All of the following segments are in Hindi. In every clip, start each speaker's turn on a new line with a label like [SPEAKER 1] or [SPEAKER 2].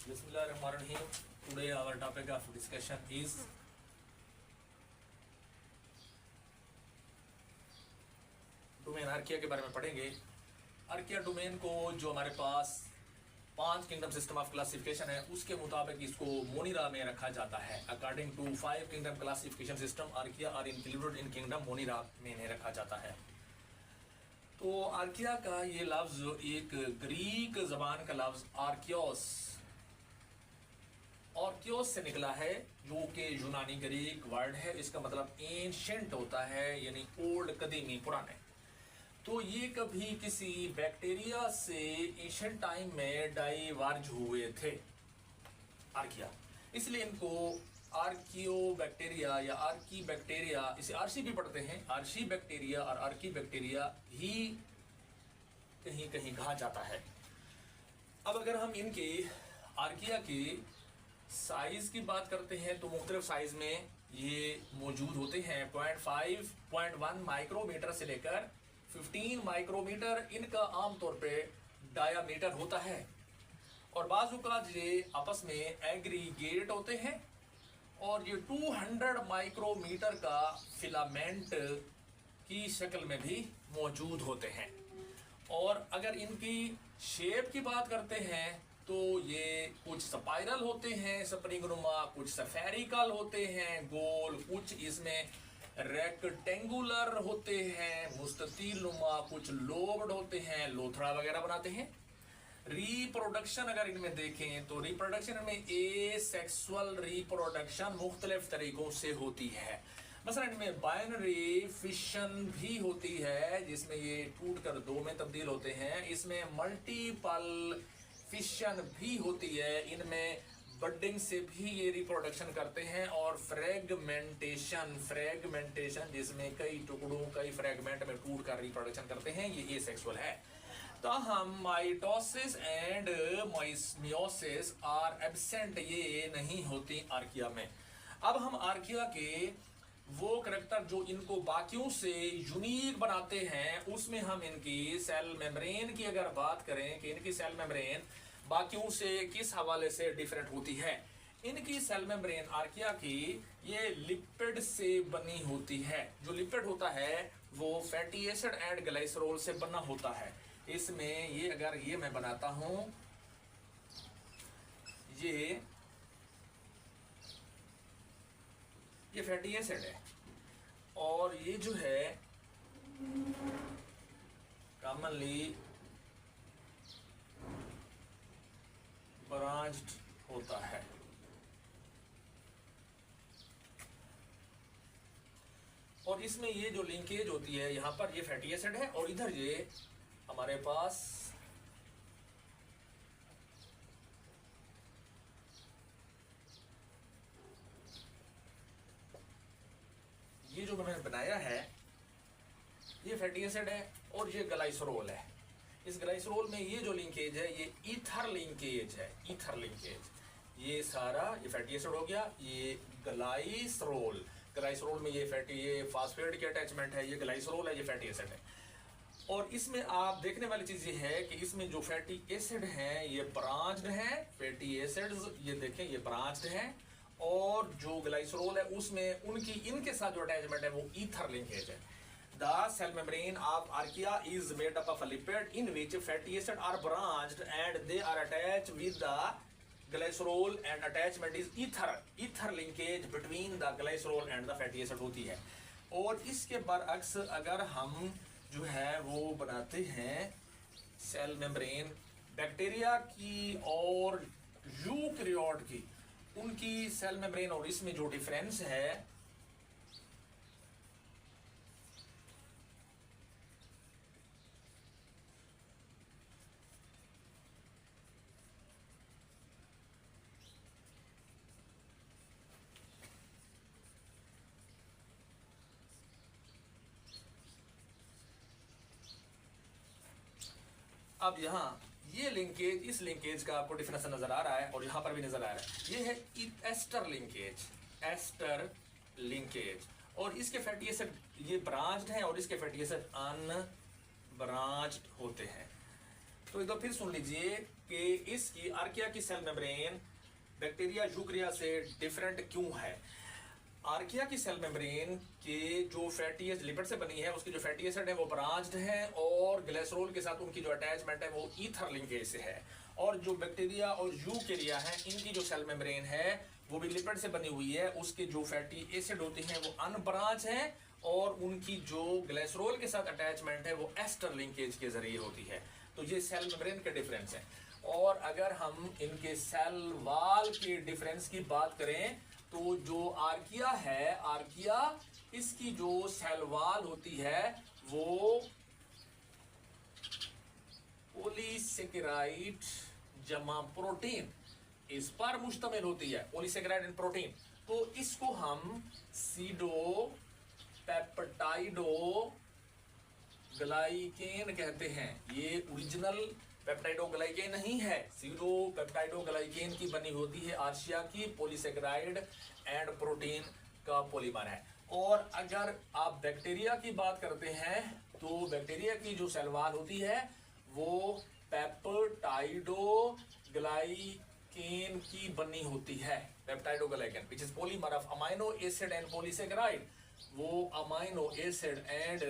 [SPEAKER 1] Bismillahirrahmanirrahim. Today our topic of discussion is domain archaea के बारे में पढ़ेंगे। आर्किया डोमेन को जो हमारे पास 5 किंगडम सिस्टम ऑफ क्लासिफिकेशन है उसके मुताबिक इसको मोनिरा में रखा जाता है। According to 5 kingdom classification system archaea are included in kingdom Monera में इन्हें रखा जाता है। तो आर्किया का ये लफ्ज एक ग्रीक जबान का लफ्ज आर्कियोस से निकला है, जो कि यूनानी ग्रीक वर्ड है। इसका मतलब एंशिएंट होता है, यानी ओल्ड, कदीमी, पुराने। तो ये कभी किसी बैक्टीरिया से एशियन टाइम में डाइवर्ज हुए थे आर्किया, इसलिए इनको आर्कियो बैक्टीरिया या आर्की बैक्टीरिया, इसे आर्सी भी पढ़ते हैं, आर्सी बैक्टीरिया और आर्की बैक्टीरिया ही कहीं कहीं कहा जाता है। अब अगर हम इनके आर्किया की साइज की बात करते हैं तो मुख्तलिफ साइज में ये मौजूद होते हैं। 0.5, 0.1 माइक्रोमीटर से लेकर 15 माइक्रोमीटर इनका आमतौर पे डायामीटर होता है। और बाजू का ये आपस में एग्रीगेट होते हैं और ये 200 माइक्रोमीटर का फिलामेंट की शक्ल में भी मौजूद होते हैं। और अगर इनकी शेप की बात करते हैं तो ये कुछ स्पाइरल होते हैं, स्प्रिंग नुमा, कुछ सफेरिकल होते हैं, गोल, कुछ इसमें रेक्टेंगुलर होते हैं, मुस्ततील नुमा, कुछ लोब्ड होते हैं, लोथड़ा वगैरह बनाते हैं। रिप्रोडक्शन अगर इनमें देखें तो रिप्रोडक्शन में एसेक्सुअल रिप्रोडक्शन मुख्तलिफ तरीकों से होती है। मसलन इनमें बाइनरी फिशन भी होती है, जिसमें ये टूट कर 2 में तब्दील होते हैं। इसमें मल्टीपल फिशन भी होती है, इनमें बडिंग से भी ये रिप्रोडक्शन करते हैं। और फ्रेगमेंटेशन जिसमें कई टुकड़ों, कई फ्रेगमेंट में टूट कर रिप्रोडक्शन करते हैं, ये एसेक्सुअल है। तो हम mitosis and meiosis are absent, ये नहीं होती आर्किया में। अब हम आर्किया के वो करैक्टर जो इनको बाकियों से यूनिक बनाते हैं, उसमें हम इनकी सेल मेम्ब्रेन की अगर बात करें कि इनकी सेल मेम्ब्रेन बाकियों से किस हवाले से डिफरेंट होती है। इनकी सेल मेम्ब्रेन आर्किया की ये लिपिड से बनी होती है। जो लिपिड होता है वो फैटी एसिड एंड ग्लाइसरोल से बना होता है। इसमें ये अगर ये मैं बनाता हूं, ये फैटी एसिड है और ये जो है कॉमनली ब्रांच्ड होता है। और इसमें ये जो लिंकेज होती है, यहां पर ये फैटी एसिड है और इधर ये हमारे पास ये जो मैंने बनाया है ये फैटी एसिड है और ये ग्लाइसरोल है। इस ग्लाइसरोल में ये जो लिंकेज है ये ईथर लिंकेज है, ईथर लिंकेज। ये सारा ये फैटी एसिड हो गया, ये ग्लाइसरोल में ये फास्फेट की अटैचमेंट है, ये ग्लाइसरोल है, ये फैटी एसिड है। और इसमें आप देखने वाली चीज ये है कि इसमें जो फैटी एसिड हैं ये ब्रांच्ड हैं, फैटी एसिड्स ये देखें ये ब्रांच्ड हैं। और जो ग्लाइसरोल है उसमें उनकी इनके साथ जो अटैचमेंट है वो ईथर लिंकेज है। The cell membrane of archaea is made up of a lipid in which fatty acids are branched and they are attached with the glycerol and attachment is ether linkage between the glycerol and the fatty acid होती है। और इसके बरअक्स अगर हम जो है वो बनाते हैं सेल मेम्ब्रेन बैक्टीरिया की और यूकैरियोट की, उनकी सेल मेम्ब्रेन और इसमें जो डिफरेंस है अब यहाँ ये लिंकेज, इस लिंकेज का आपको डिफरेंस नजर आ रहा है और यहाँ पर भी नजर आ रहा है। ये है एस्टर लिंकेज और इसके फैटी एसिड ये ब्रांच्ड है और इसके फैटी एसिड अनब्रांच्ड होते हैं। तो एक बार फिर सुन लीजिए कि इसकी आर्किया की सेल मेम्ब्रेन बैक्टीरिया यूकरिया से डिफरेंट क्यों है। आर्किया की सेल मेम्ब्रेन के जो फैटी एसिड लिपिड से बनी है, उसकी जो फैटी एसिड है वो ब्रांच्ड है और ग्लिसरॉल के साथ उनकी जो अटैचमेंट है वो ईथर लिंकेज से है। और जो बैक्टीरिया और यूकैरिया है, इनकी जो सेल मेम्ब्रेन है वो भी लिपिड से बनी हुई है, उसके जो फैटी एसिड होते हैं वो अनब्रांच है और उनकी जो ग्लिसरॉल के साथ अटैचमेंट है वो एस्टर लिंकेज के जरिए होती है। तो ये सेल मेम्ब्रेन के डिफरेंस है। और अगर हम इनके सेल वाल के डिफरेंस की बात करें तो जो आर्किया है, आर्किया इसकी जो सेल वाल होती है वो पॉलीसेकेराइड जमा प्रोटीन इस पर मुश्तमिल होती है, पॉलीसेकेराइड एंड प्रोटीन। तो इसको हम सीडो पेप्टाइडो ग्लाइकेन कहते हैं। ये ओरिजिनल पेप्टाइडोग्लाइकेन नहीं है, सीडो पेप्टाइडोग्लाइकेन की बनी होती है, आर्किया की पॉलीसेकेराइड एंड प्रोटीन का पॉलीमर है। और अगर आप बैक्टीरिया की बात करते हैं तो बैक्टीरिया की जो सेल वॉल होती है वो पेप्टाइडोग्लाइकेन की बनी होती है, peptidoglycan which is polymer of amino acid and polysaccharide. वो अमाइनो एसिड एंड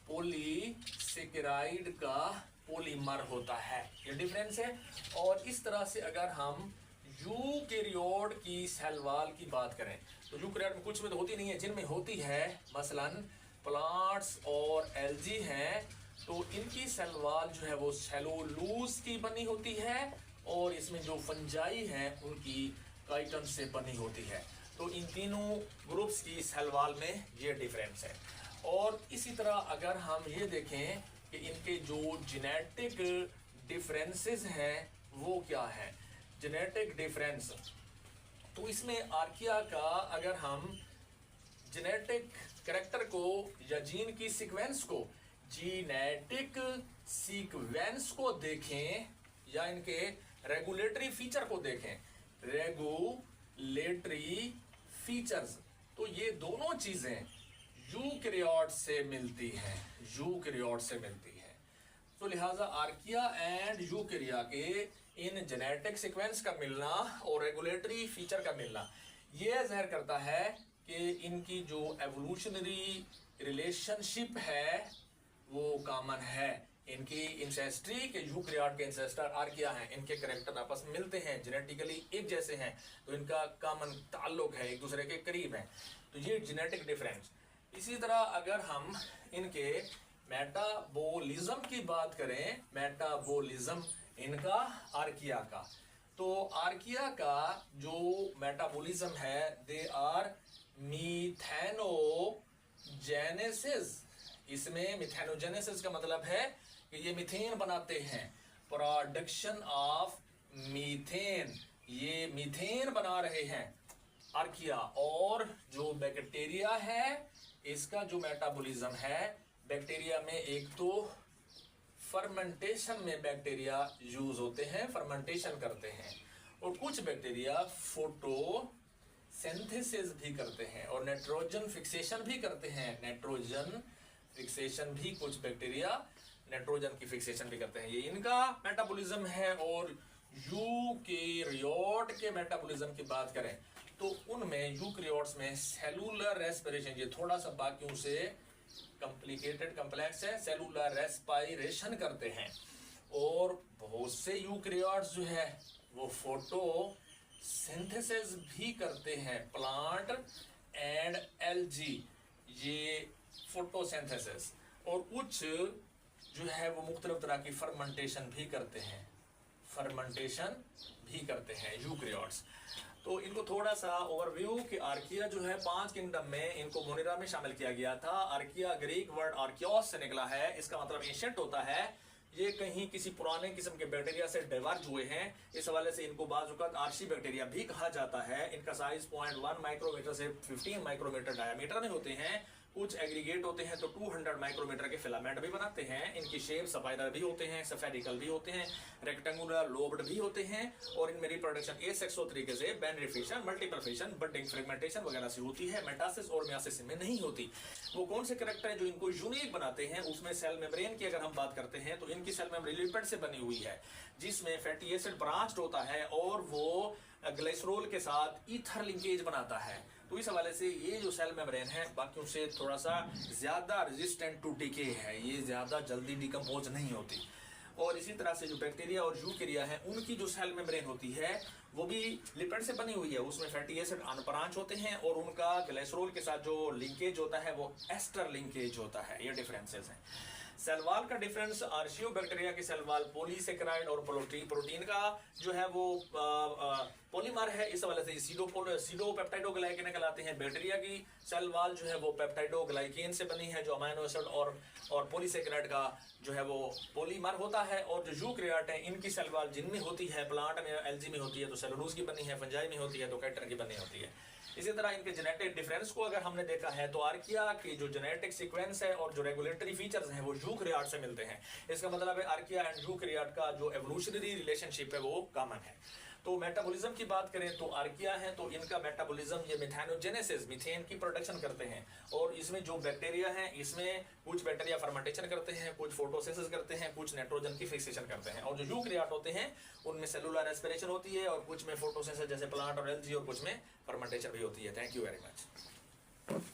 [SPEAKER 1] पॉलीसेकेराइड का पॉलीमर होता है, ये डिफरेंस है। और इस तरह से अगर हम यूकैरियोट की सेल वॉल की बात करें तो यूकैरियोट में कुछ में तो होती नहीं है, जिनमें होती है मसलन प्लांट्स और एल्गी हैं, तो इनकी सेल वॉल जो है वो सेलुलोज की बनी होती है और इसमें जो फंजाई हैं उनकी काइटन से बनी होती है। तो इन तीनों ग्रुप्स की सेल वॉल में ये डिफरेंस है। और इसी तरह अगर हम ये देखें कि इनके जो जेनेटिक डिफरेंसेस हैं वो क्या है, जेनेटिक डिफरेंस, तो इसमें आर्किया का अगर हम जेनेटिक कैरेक्टर को या जीन की सीक्वेंस को, जीनेटिक सीक्वेंस को देखें या इनके रेगुलेटरी फीचर को देखें, रेगुलेटरी फीचर्स, तो ये दोनों चीजें यूकैरियोट से मिलती हैं, यूकैरियोट से मिलती है। तो लिहाजा आर्किया एंड यूकैरिया के इन जेनेटिक सीक्वेंस का मिलना और रेगुलेटरी फीचर का मिलना ये ज़ाहिर करता है कि इनकी जो एवोल्यूशनरी रिलेशनशिप है वो कॉमन है। इनकी इंसेस्ट्री के यूकैरियोट के इंसेस्टर आर्किया हैं, इनके कैरेक्टर आपस में मिलते हैं, जेनेटिकली एक जैसे हैं, तो इनका कॉमन ताल्लुक है, एक दूसरे के करीब हैं। तो ये जेनेटिक डिफरेंस। इसी तरह अगर हम इनके मेटाबॉलिज्म की बात करें, मेटाबॉलिज्म इनका आर्किया का, तो आर्किया का जो मेटाबॉलिज्म है दे आर मीथेनोजेनेसिस। इसमें मिथेनोजेनेसिस का मतलब है कि ये मीथेन बनाते हैं, प्रोडक्शन ऑफ मीथेन, ये मीथेन बना रहे हैं आर्किया। और जो बैक्टीरिया है इसका जो मेटाबॉलिज्म है, बैक्टीरिया में एक तो फर्मेंटेशन में बैक्टीरिया यूज होते हैं, फर्मेंटेशन करते हैं, और कुछ बैक्टीरिया फोटोसिंथेसिस भी करते हैं और नाइट्रोजन फिक्सेशन भी करते हैं, नाइट्रोजन फिक्सेशन भी, कुछ बैक्टीरिया नाइट्रोजन की फिक्सेशन भी करते हैं, ये इनका मेटाबॉलिज्म है। और यूकैरियोट के मेटाबॉलिज्म की बात करें तो उनमें यूकैरियोट्स में सेलुलर रेस्पिरेशन, ये थोड़ा सा बाकियों से कॉम्प्लिकेटेड कॉम्प्लेक्स है, सेलुलर रेस्पिरेशन करते हैं। और बहुत से यूकैरियोट्स जो है वो फोटोसिंथेसिस भी करते हैं, प्लांट एंड एल्गी, ये फोटोसिंथेसिस। और कुछ जो है वो मुख्तलिफ तरह की फर्मेंटेशन भी करते हैं, फर्मेंटेशन भी करते हैं यूकैरियोट्स। तो इनको थोड़ा सा ओवरव्यू कि आर्किया जो है 5 किंगडम में इनको मोनेरा में शामिल किया गया था। आर्किया ग्रीक वर्ड आर्कियोस से निकला है, इसका मतलब एंशिएंट होता है। ये कहीं किसी पुराने किस्म के बैक्टीरिया से डाइवर्ज हुए हैं, इस हवाले से इनको बाज़-औक़ात आर्ची बैक्टीरिया भी कहा जाता है। इनका साइज 0.1 माइक्रोमीटर से 15 माइक्रोमीटर डायमीटर में होते हैं। कुछ एग्रीगेट होते हैं तो 200 माइक्रोमीटर के फिलामेंट भी बनाते हैं। इनकी शेप स्पाइरल भी होते हैं, स्फेरिकल भी होते हैं, रेक्टेंगुलर लोब्ड भी होते हैं, और इनमें रिप्रोडक्शन एसेक्सुअल तरीके से binary fission, multiple fission, budding, fragmentation वगैरह से होती है। मेटासिस और मियासिस में नहीं होती। वो कौन से कैरेक्टर हैं जो इनको यूनिक बनाते हैं? उसमें सेल मेम्ब्रेन की अगर हम बात करते हैं तो इनकी सेल मेम्ब्रेन लिपिड से बनी हुई है, जिसमें फैटी एसिड ब्रांच्ड होता है और वो ग्लिसरॉल के साथ ईथर लिंकेज बनाता है। तो इस हवाले से ये जो सेल मेम्ब्रेन है बाकियों से थोड़ा सा ज्यादा रेजिस्टेंट टू डिके है, ये ज्यादा जल्दी डिकम्पोज नहीं होती। और इसी तरह से जो बैक्टीरिया और यूकेरिया है उनकी जो सेल मेम्ब्रेन होती है वो भी लिपिड से बनी हुई है, उसमें फैटी एसिड अनब्रांच होते हैं और उनका ग्लिसरॉल के साथ जो लिंकेज होता है वो एस्टर लिंकेज होता है। ये डिफरेंसेस हैं। सेल वॉल का डिफरेंस, आर्शियो बैक्टीरिया की सेल वॉल पॉलीसेकेराइड और प्रोटीन का जो है वो पॉलीमर है, इस हवाले से सीडोपेप्टाइडोग्लाइकेन कहलाते हैं। बैक्टीरिया की सेल वॉल जो है वो पेप्टाइडोग्लाइकेन से बनी है जो अमीनो एसिड और पॉलीसेकेराइड का जो है वो पॉलीमर होता है। और जो यूकेरियोट है इनकी सेल वॉल जिनमें होती है, प्लांट में एल्गी में होती है तो सेलुलोज की बनी है, फंजाई में होती है तो काइटिन की बनी होती है। इसी तरह इनके जेनेटिक डिफरेंस को अगर हमने देखा है तो आर्किया की जो जेनेटिक सीक्वेंस है और जो रेगुलेटरी फीचर्स हैं वो यूकेरियोट से मिलते हैं। इसका मतलब है आर्किया एंड यूकेरियोट का जो एवोल्यूशनरी रिलेशनशिप है वो कॉमन है। तो मेटाबॉलिज्म की बात करें तो आर्किया है तो इनका मेटाबॉलिज्म ये मिथेनोजेनेसिस, मीथेन की प्रोडक्शन करते हैं। और इसमें जो बैक्टीरिया हैं इसमें कुछ बैक्टीरिया फर्मेंटेशन करते हैं, कुछ फोटोसिंथेसिस करते हैं, कुछ नाइट्रोजन की फिक्सेशन करते हैं। और जो यूकेरियोट होते हैं उनमें सेलुलर रेस्पिरेशन होती है और कुछ में फोटोसिंथेसिस जैसे प्लांट और एल्गी और कुछ में फर्मेंटेशन भी होती है। Thank you very much.